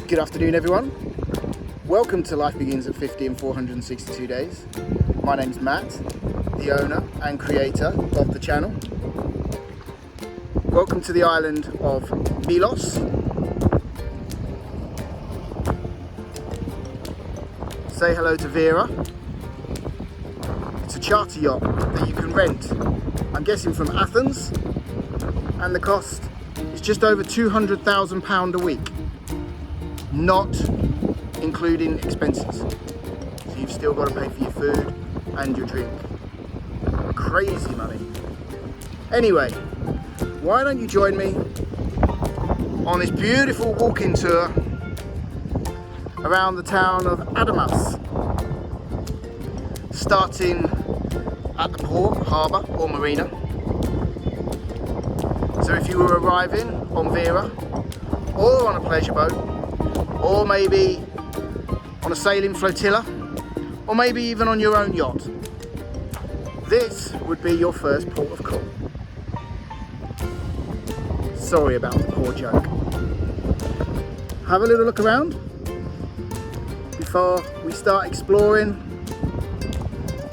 Good afternoon everyone. Welcome to Life Begins at 50 in 462 Days. My name's Matt, the owner and creator of the channel. Welcome to the island of Milos. Say hello to Vera. It's a charter yacht that you can rent, I'm guessing from Athens, and the cost is just over £200,000 a week, not including expenses. So you've still got to pay for your food and your drink. Crazy money. Anyway, why don't you join me on this beautiful walking tour around the town of Adamas, starting at the port, harbour or marina. So if you were arriving on Vera or on a pleasure boat, or maybe on a sailing flotilla, or maybe even on your own yacht, this would be your first port of call. Sorry about the poor joke. Have a little look around before we start exploring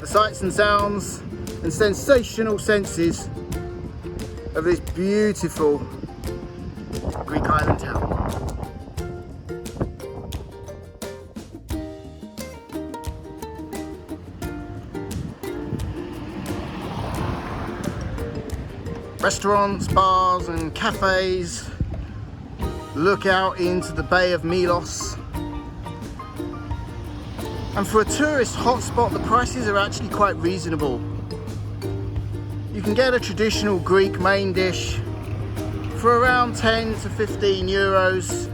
the sights and sounds and sensational senses of this beautiful Greek island town. Restaurants, bars and cafes look out into the Bay of Milos. And for a tourist hotspot, the prices are actually quite reasonable. You can get a traditional Greek main dish for around 10 to 15 euros.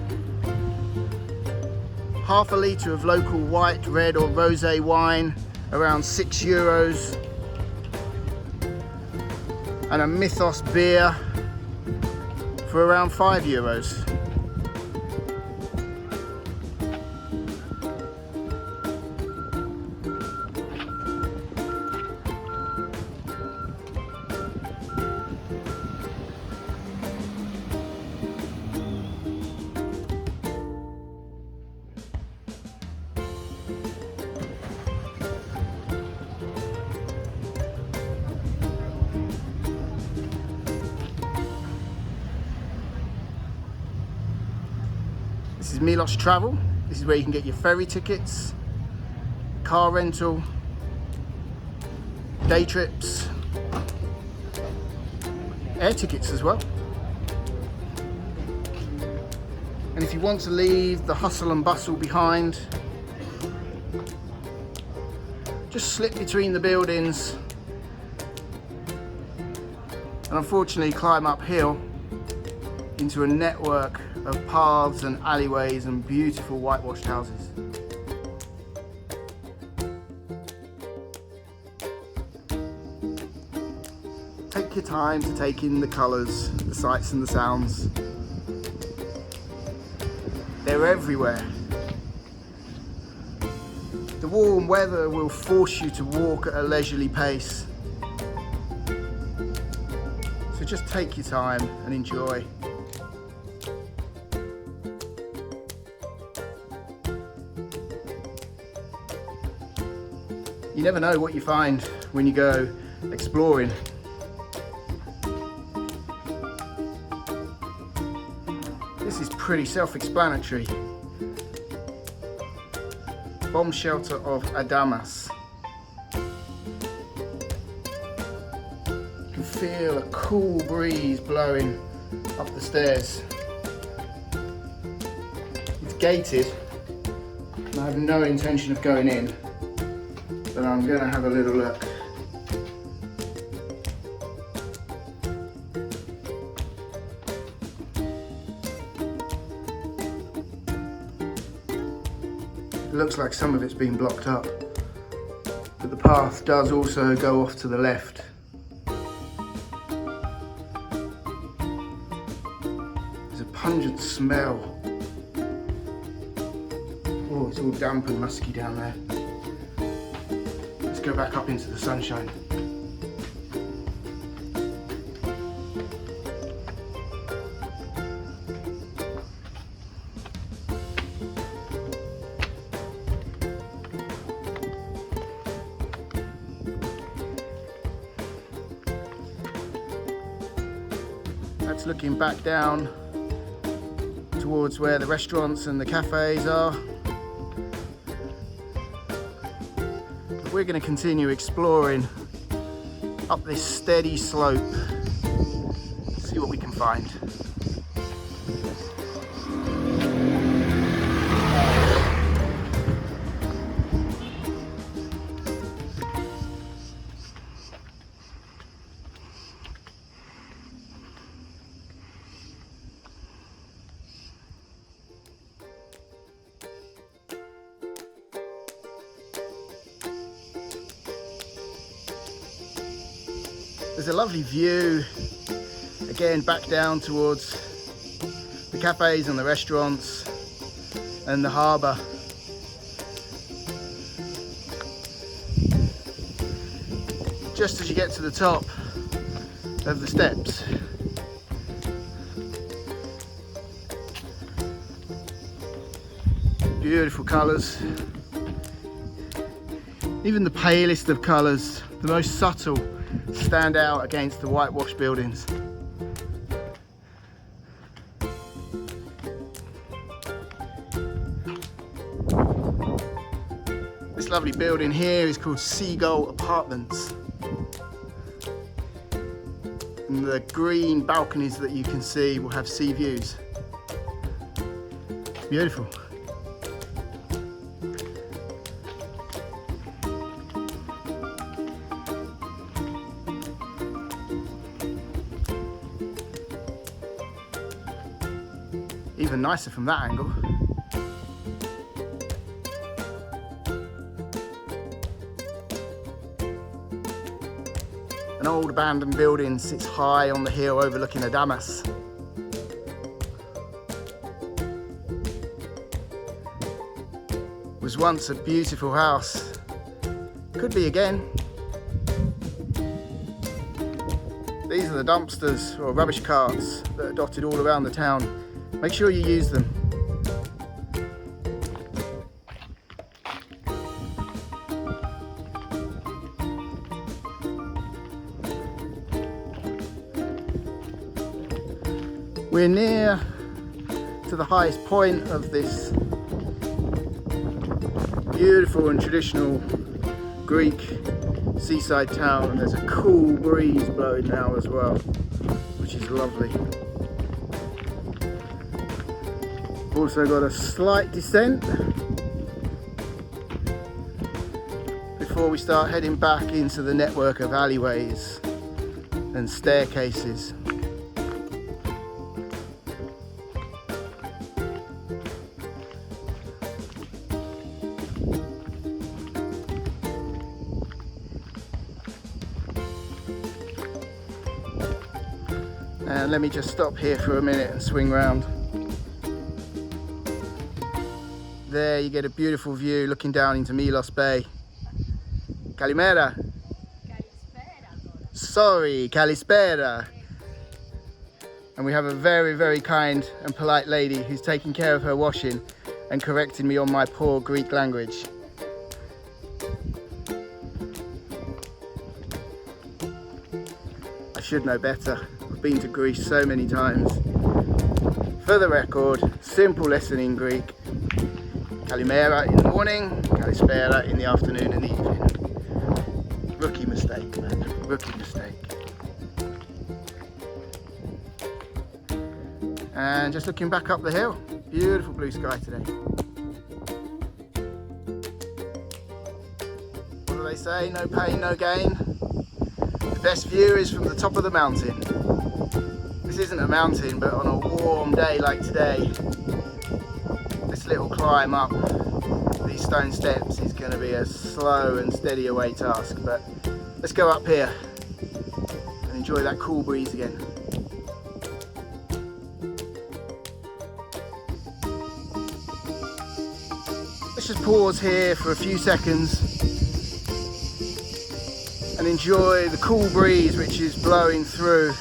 Half a litre of local white, red or rosé wine, around 6 euros. And a Mythos beer for around 5 euros. This is Milos Travel. This is where you can get your ferry tickets, car rental, day trips, air tickets as well. And if you want to leave the hustle and bustle behind, just slip between the buildings and unfortunately climb uphill into a network of paths and alleyways and beautiful whitewashed houses. Take your time to take in the colours, the sights and the sounds. They're everywhere. The warm weather will force you to walk at a leisurely pace. So just take your time and enjoy. You never know what you find when you go exploring. This is pretty self-explanatory. Bomb shelter of Adamas. You can feel a cool breeze blowing up the stairs. It's gated and I have no intention of going in, but I'm going to have a little look. It looks like some of it's been blocked up, but the path does also go off to the left. There's a pungent smell. Oh, it's all damp and musky down there. Let's go back up into the sunshine. That's looking back down towards where the restaurants and the cafes are. But we're going to continue exploring up this steady slope, see what we can find. There's a lovely view, again back down towards the cafes and the restaurants and the harbour. Just as you get to the top of the steps. Beautiful colours. Even the palest of colours, the most subtle, stand out against the whitewashed buildings. This lovely building here is called Seagull Apartments. And the green balconies that you can see will have sea views. Beautiful. Even nicer from that angle. An old abandoned building sits high on the hill overlooking Adamas. Was once a beautiful house. Could be again. These are the dumpsters or rubbish carts that are dotted all around the town. Make sure you use them. We're near to the highest point of this beautiful and traditional Greek seaside town, and there's a cool breeze blowing now as well, which is lovely. Also got a slight descent before we start heading back into the network of alleyways and staircases. And let me just stop here for a minute and swing round. There you get a beautiful view looking down into Milos Bay. Kalimera. Sorry, Kalispera. And we have a very, very kind and polite lady who's taking care of her washing and correcting me on my poor Greek language. I should know better. I've been to Greece so many times. For the record, simple lesson in Greek. Kalimera in the morning, Kalispera in the afternoon and evening. Rookie mistake, man. Rookie mistake. And just looking back up the hill. Beautiful blue sky today. What do they say? No pain, no gain. The best view is from the top of the mountain. This isn't a mountain, but on a warm day like today, this little climb up these stone steps is going to be a slow and steady away task, but let's go up here and enjoy that cool breeze again. Let's just pause here for a few seconds and enjoy the cool breeze which is blowing through.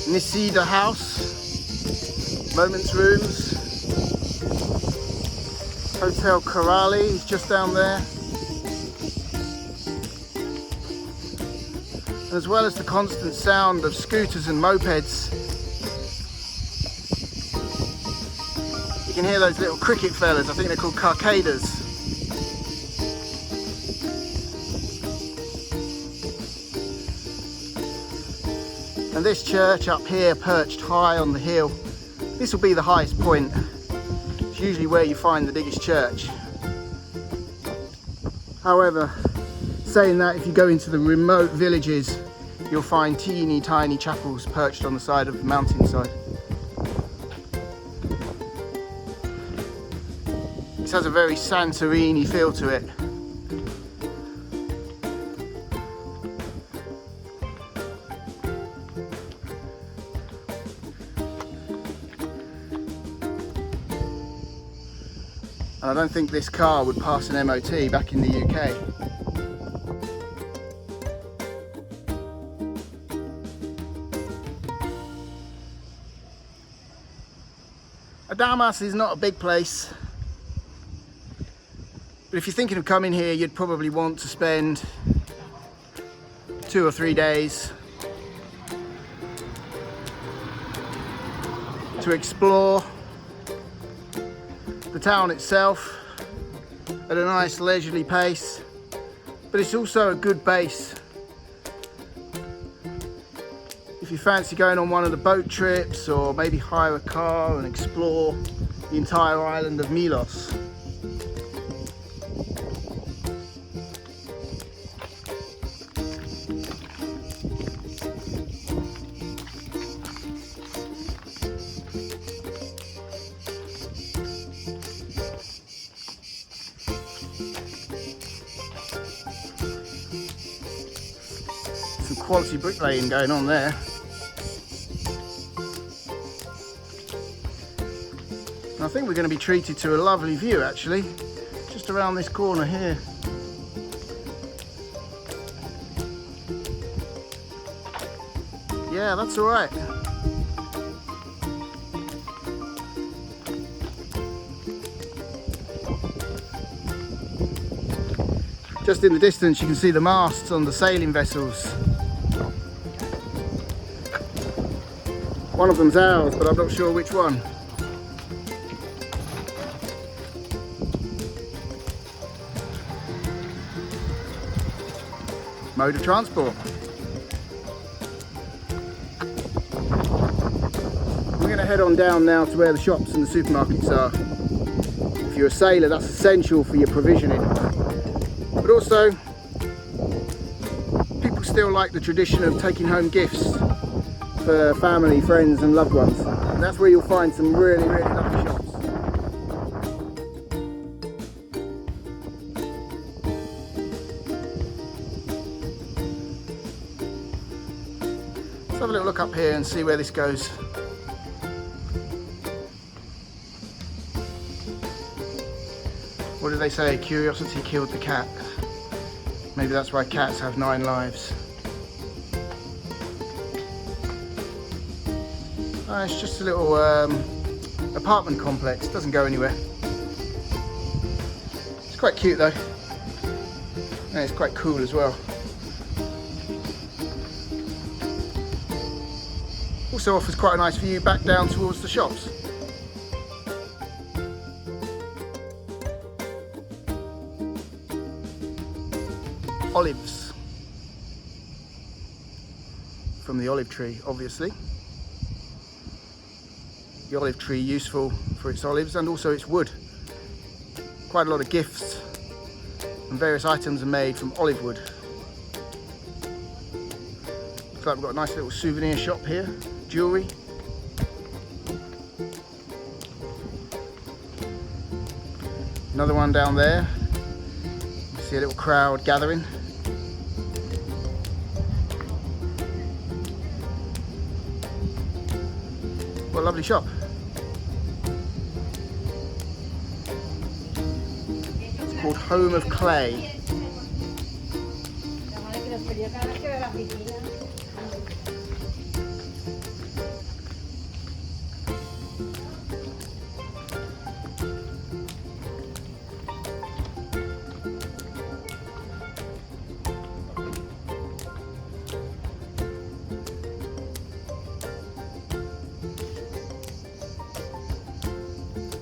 Nisida House, Moments Rooms, Hotel Corrali is just down there, as well as the constant sound of scooters and mopeds. You can hear those little cricket fellas, I think they're called carcadas. And this church up here, perched high on the hill, this will be the highest point. It's usually where you find the biggest church. However, saying that, if you go into the remote villages, you'll find teeny tiny chapels perched on the side of the mountainside. This has a very Santorini feel to it. And I don't think this car would pass an MOT back in the UK. Adamas is not a big place, but if you're thinking of coming here, you'd probably want to spend 2 or 3 days to explore the town itself at a nice leisurely pace, but it's also a good base if you fancy going on one of the boat trips, or maybe hire a car and explore the entire island of Milos. Some quality bricklaying going on there. And I think we're going to be treated to a lovely view actually, just around this corner here. Yeah, that's all right. Just in the distance you can see the masts on the sailing vessels. One of them's ours, but I'm not sure which one. Mode of transport. We're going to head on down now to where the shops and the supermarkets are. If you're a sailor, that's essential for your provisioning. But also, people still like the tradition of taking home gifts for family, friends and loved ones. And that's where you'll find some really, really lovely shops. Let's have a little look up here and see where this goes. What do they say? Curiosity killed the cat. Maybe that's why cats have 9 lives. It's just a little apartment complex, doesn't go anywhere. It's quite cute though. And it's quite cool as well. Also offers quite a nice view back down towards the shops. Olives. From the olive tree, obviously. The olive tree useful for its olives and also its wood. Quite a lot of gifts and various items are made from olive wood. Looks like we've got a nice little souvenir shop here, jewellery. Another one down there. You see a little crowd gathering. What a lovely shop. It's called Home of Clay.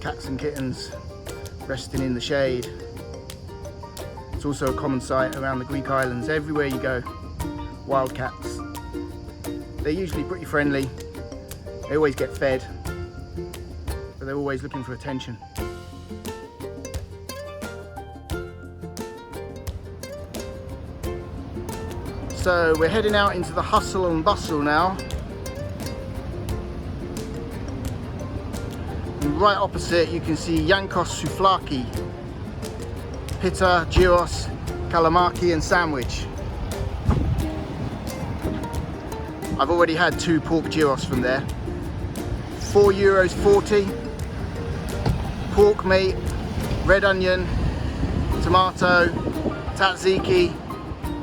cats and kittens resting in the shade. It's also a common sight around the Greek islands. Everywhere you go, wild cats. They're usually pretty friendly. They always get fed, but they're always looking for attention. So we're heading out into the hustle and bustle now. And right opposite you can see Yankos souvlaki, pita, gyros, kalamaki and sandwich. I've already had 2 pork gyros from there. €4.40. Pork meat, red onion, tomato, tzatziki,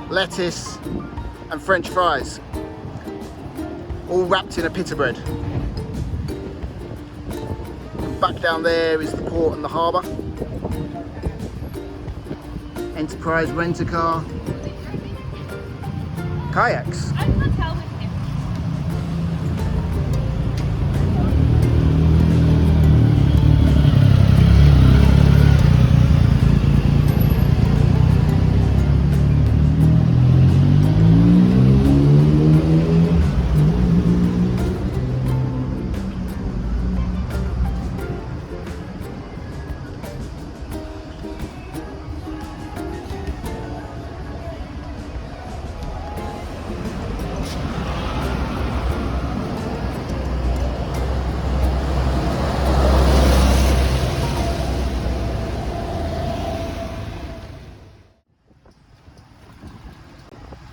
lettuce and French fries, all wrapped in a pita bread. And back down there is the port and the harbour. Enterprise rent-a-car, kayaks.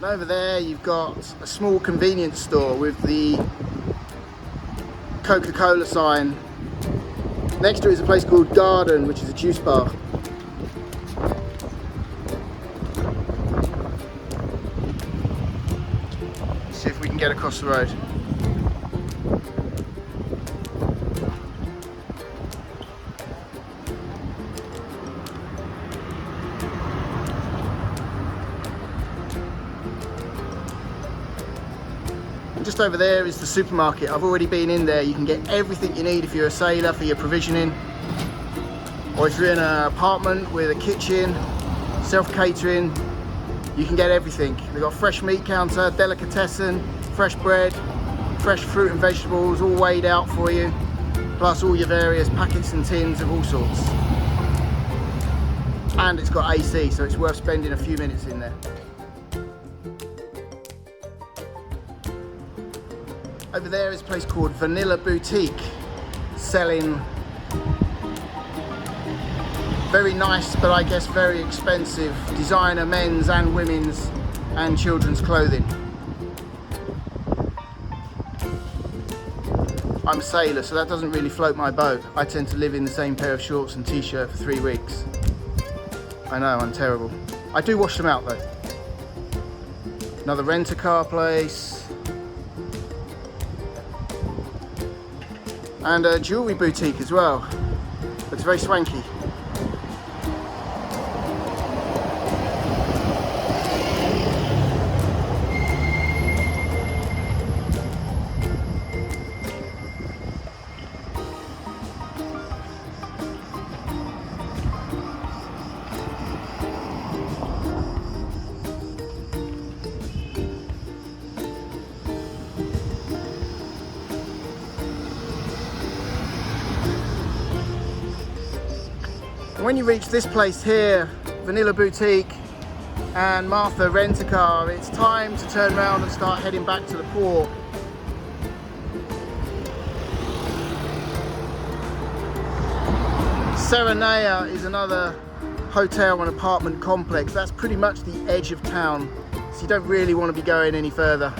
And over there you've got a small convenience store with the Coca-Cola sign. Next to it is a place called Garden, which is a juice bar. Let's see if we can get across the road. Just over there is the supermarket. I've already been in there. You can get everything you need if you're a sailor for your provisioning, or if you're in an apartment with a kitchen, self-catering, you can get everything. They've got fresh meat counter, delicatessen, fresh bread, fresh fruit and vegetables, all weighed out for you, plus all your various packets and tins of all sorts. And it's got AC, so it's worth spending a few minutes in there. Over there is a place called Vanilla Boutique, selling very nice, but I guess very expensive designer men's and women's and children's clothing. I'm a sailor, so that doesn't really float my boat. I tend to live in the same pair of shorts and t-shirt for 3 weeks. I know, I'm terrible. I do wash them out though. Another rent-a-car place. And a jewellery boutique as well. It's very swanky. When you reach this place here, Vanilla Boutique and Martha Rent-A-Car, it's time to turn around and start heading back to the port. Serenea is another hotel and apartment complex. That's pretty much the edge of town, so you don't really want to be going any further.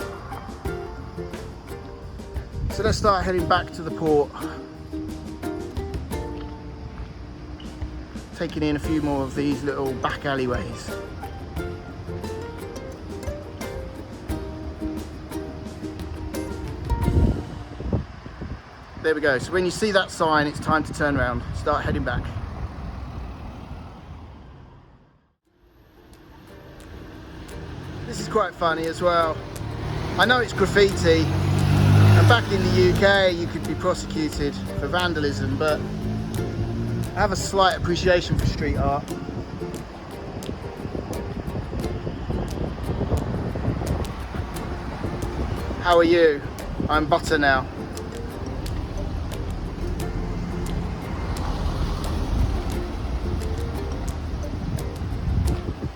So let's start heading back to the port. Taking in a few more of these little back alleyways. There we go. So when you see that sign, it's time to turn around, start heading back. This is quite funny as well. I know it's graffiti, and back in the UK you could be prosecuted for vandalism, but have a slight appreciation for street art. How are you? I'm butter now.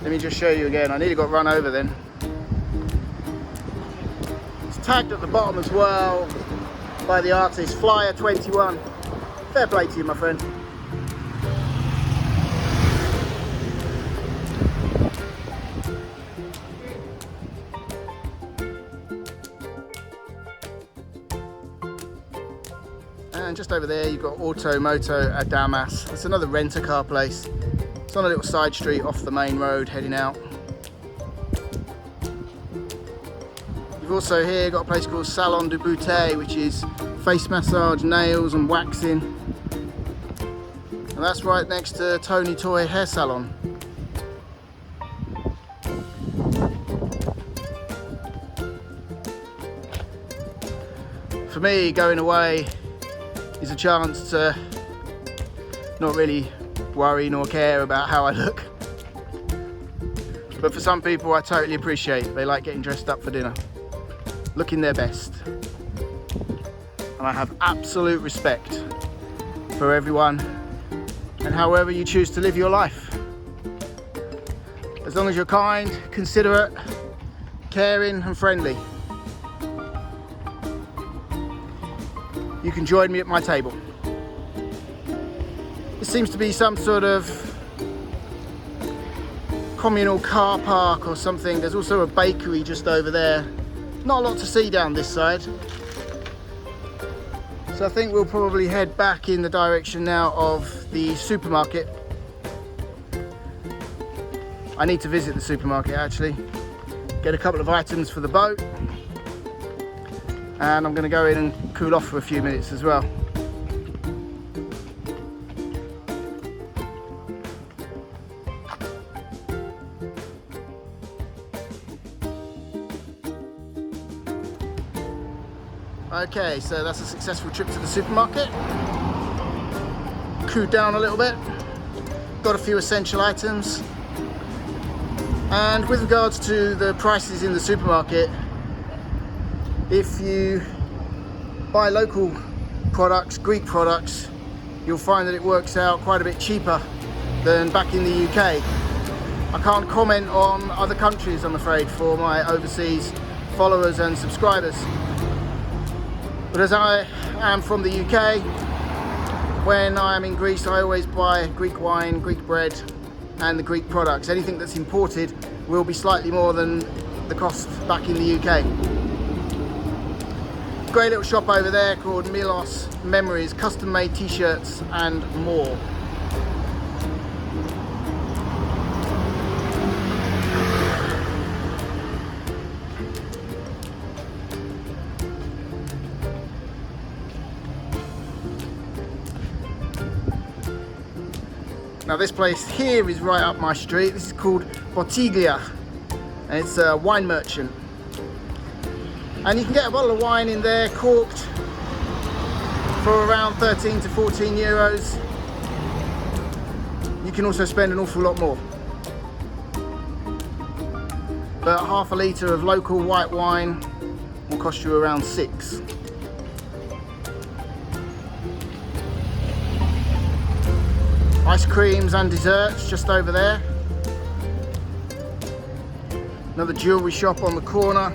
Let me just show you again. I nearly got run over then. It's tagged at the bottom as well by the artist, Flyer 21. Fair play to you, my friend. And just over there you've got Milos Adamas. That's another rent-a-car place. It's on a little side street off the main road heading out. You've also here got a place called Salon de Beauté, which is face massage, nails and waxing. And that's right next to Tony Toy Hair Salon. For me, going away is a chance to not really worry nor care about how I look. But for some people, I totally appreciate it. They like getting dressed up for dinner, looking their best. And I have absolute respect for everyone and however you choose to live your life. As long as you're kind, considerate, caring and friendly, you can join me at my table. This seems to be some sort of communal car park or something. There's also a bakery just over there. Not a lot to see down this side. So I think we'll probably head back in the direction now of the supermarket. I need to visit the supermarket actually. Get a couple of items for the boat. And I'm going to go in and cool off for a few minutes as well. Okay, so that's a successful trip to the supermarket. Cooled down a little bit. Got a few essential items. And with regards to the prices in the supermarket, if you buy local products, Greek products, you'll find that it works out quite a bit cheaper than back in the UK. I can't comment on other countries, I'm afraid, for my overseas followers and subscribers. But as I am from the UK, when I'm in Greece, I always buy Greek wine, Greek bread, and the Greek products. Anything that's imported will be slightly more than the cost back in the UK. Great little shop over there called Milos Memories, custom made t-shirts and more. Now this place here is right up my street. This is called Bottiglia and it's a wine merchant. And you can get a bottle of wine in there corked for around 13 to 14 euros. You can also spend an awful lot more. But half a litre of local white wine will cost you around 6. Ice creams and desserts just over there. Another jewellery shop on the corner.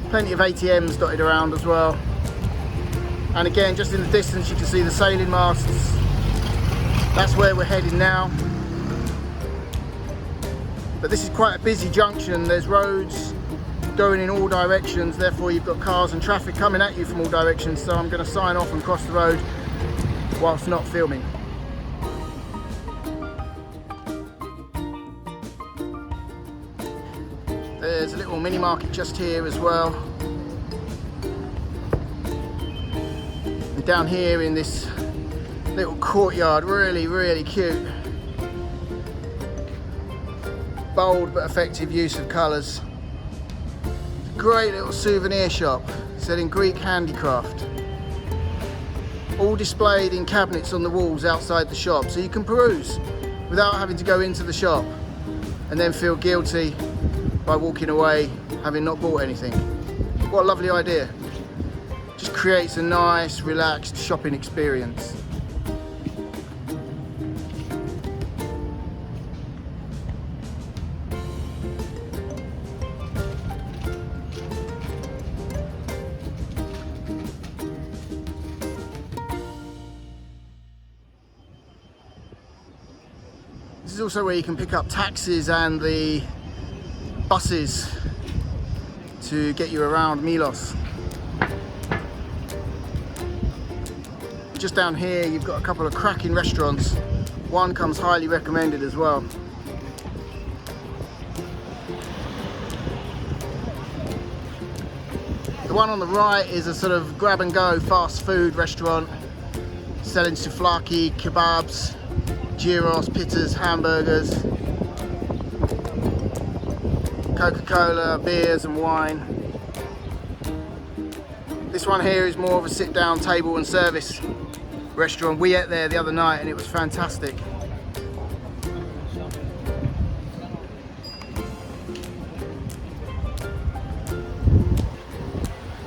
Plenty of ATMs dotted around as well. And again, just in the distance you can see the sailing masts. That's where we're heading now. But this is quite a busy junction. There's roads going in all directions, therefore you've got cars and traffic coming at you from all directions. So I'm going to sign off and cross the road whilst not filming. There's a little mini market just here as well. And down here in this little courtyard, really cute. Bold but effective use of colours. Great little souvenir shop selling Greek handicraft. all displayed in cabinets on the walls outside the shop, so you can peruse without having to go into the shop and then feel guilty by walking away having not bought anything. What a lovely idea. Just creates a nice, relaxed shopping experience. This is also where you can pick up taxis and the buses to get you around Milos. Just down here you've got a couple of cracking restaurants. One comes highly recommended as well. The one on the right is a sort of grab and go fast food restaurant selling souvlaki, kebabs, gyros, pizzas, hamburgers, Coca-Cola, beers and wine. This one here is more of a sit down table and service restaurant. We ate there the other night and it was fantastic.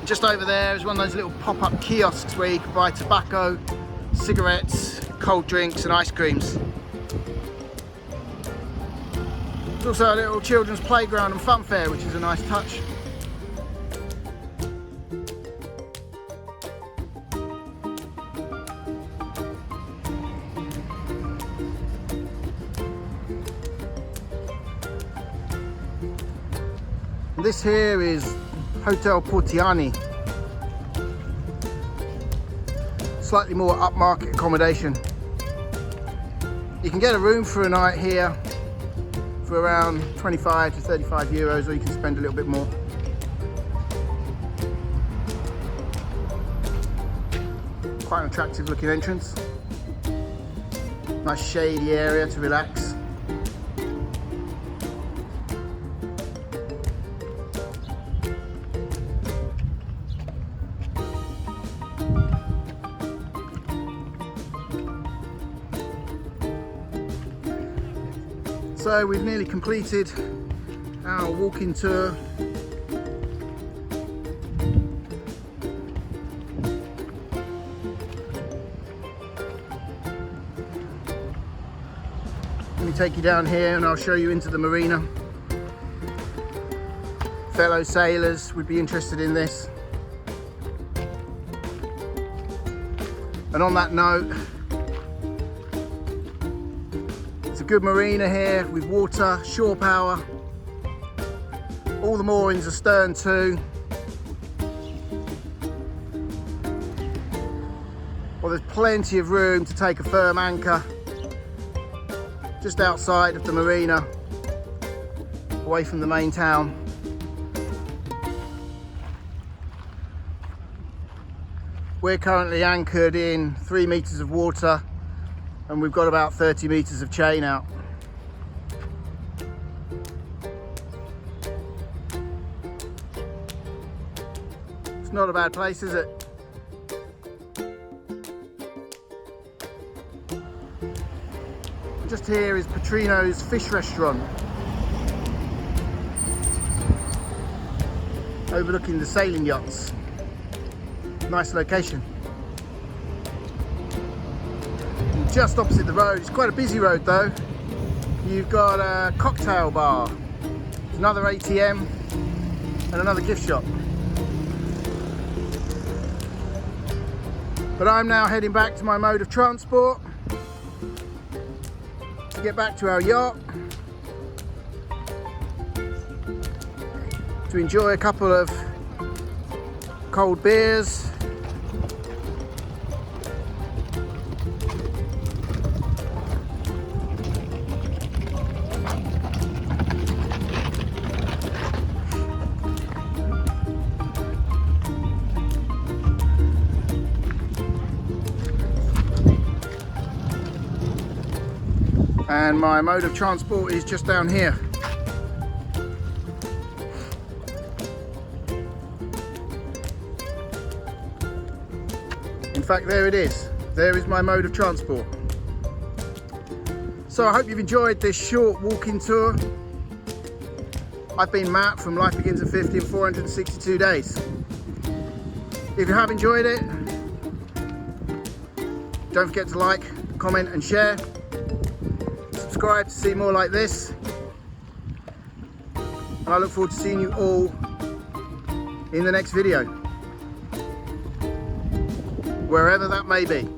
Just over there is one of those little pop-up kiosks where you can buy tobacco, cigarettes, cold drinks and ice creams. There's also a little children's playground and fun fair, which is a nice touch. This here is Hotel Portiani. Slightly more upmarket accommodation. You can get a room for a night here for around 25 to 35 euros, or you can spend a little bit more. Quite an attractive looking entrance. Nice shady area to relax. So we've nearly completed our walking tour. Let me take you down here and I'll show you into the marina. Fellow sailors would be interested in this. And on that note, it's a good marina here with water, shore power. All the moorings are stern too. Well, there's plenty of room to take a firm anchor just outside of the marina, away from the main town. We're currently anchored in 3 meters of water and we've got about 30 meters of chain out. It's not a bad place, is it? Just here is Petrino's fish restaurant, overlooking the sailing yachts. Nice location. And just opposite the road, it's quite a busy road though, you've got a cocktail bar, another ATM and another gift shop. But I'm now heading back to my mode of transport to get back to our yacht to enjoy a couple of cold beers and my mode of transport is just down here. In fact, there it is. There is my mode of transport. So I hope you've enjoyed this short walking tour. I've been Matt from Life Begins at 50 in 462 days. If you have enjoyed it, don't forget to like, comment and share. Subscribe to see more like this. And I look forward to seeing you all in the next video, wherever that may be.